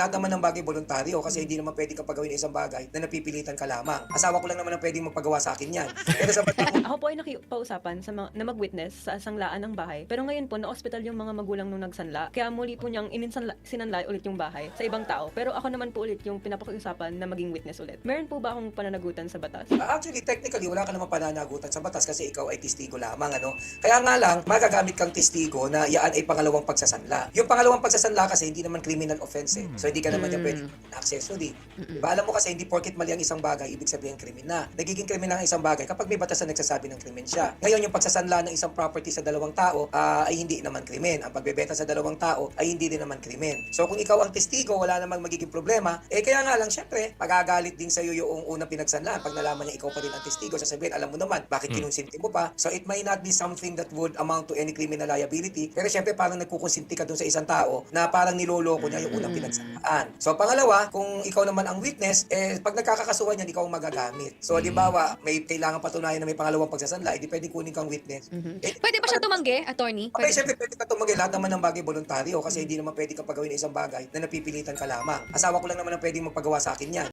lahat naman ng bagay voluntaryo kasi hindi naman pwede kang pagawin ng isang bagay na napipilitan ka lamang. Asawa ko lang naman ang pwedeng magpagawa sa akin yan. Pero sa bandang Ako po ay nakipausapan na mag-witness sa sanglaan ng bahay. Pero ngayon po, na-hospital yung mga magulang nung nagsanla. Kaya muli po niyang sinanlay ulit yung bahay sa ibang tao. Pero ako naman po ulit yung pinapakiusapan na maging witness ulit. Meron po ba akong pananagutan sa batas? Actually, technically, wala ka naman pananagutan sa batas kasi ikaw ay testigo lamang, ano? Kaya nga lang, magagamit kang testigo na yaan ay pangalawang pagsasanla. Yung pangalawang pagsasanla kasi hindi naman criminal offense eh. So, hindi ka naman yung pwede accessory. Diba? Alam mo kasi, hindi porket mali ang isang bagay, ibig sabihin krimen na. Nagiging krimen ang isang bagay kapag may batas na nagsasabi ng krimen siya. Ngayon, yung pagsasanla ng isang property sa dalawang tao ay hindi naman krimen. Ang pagbebenta sa dalawang tao ay hindi din naman krimen. So, kung ikaw ang testigo, wala namang magiging problema. Kaya nga lang, syempre, magagalit din sa'yo yung unang pinagsanlaan. Pag nalaman niya ikaw pa rin ang testigo, sasabihin, alam mo naman, bakit kinonsinti mo pa? So, it may not be something that would amount to any criminal liability. Pero syempre, parang nagkukonsinti ka dun sa isang tao na parang niloloko niya yung unang pinagsanlaan. So, pangalawa, kung ikaw naman ang witness, pag nagkakasuhan yan, ikaw ang magagamit. So, di ba, may kailangan patunayan na may pangalawang pagsasanla, hindi pwede kunin kang witness. Pwede ba siya tumanggi, attorney? Okay, syempre pwede ka tumanggi lahat naman ng bagay voluntaryo kasi hindi naman pwede kang pagawin ng isang bagay na napipilitan ka lamang. Asawa ko lang naman ang pwedeng magpagawa sa akin yan.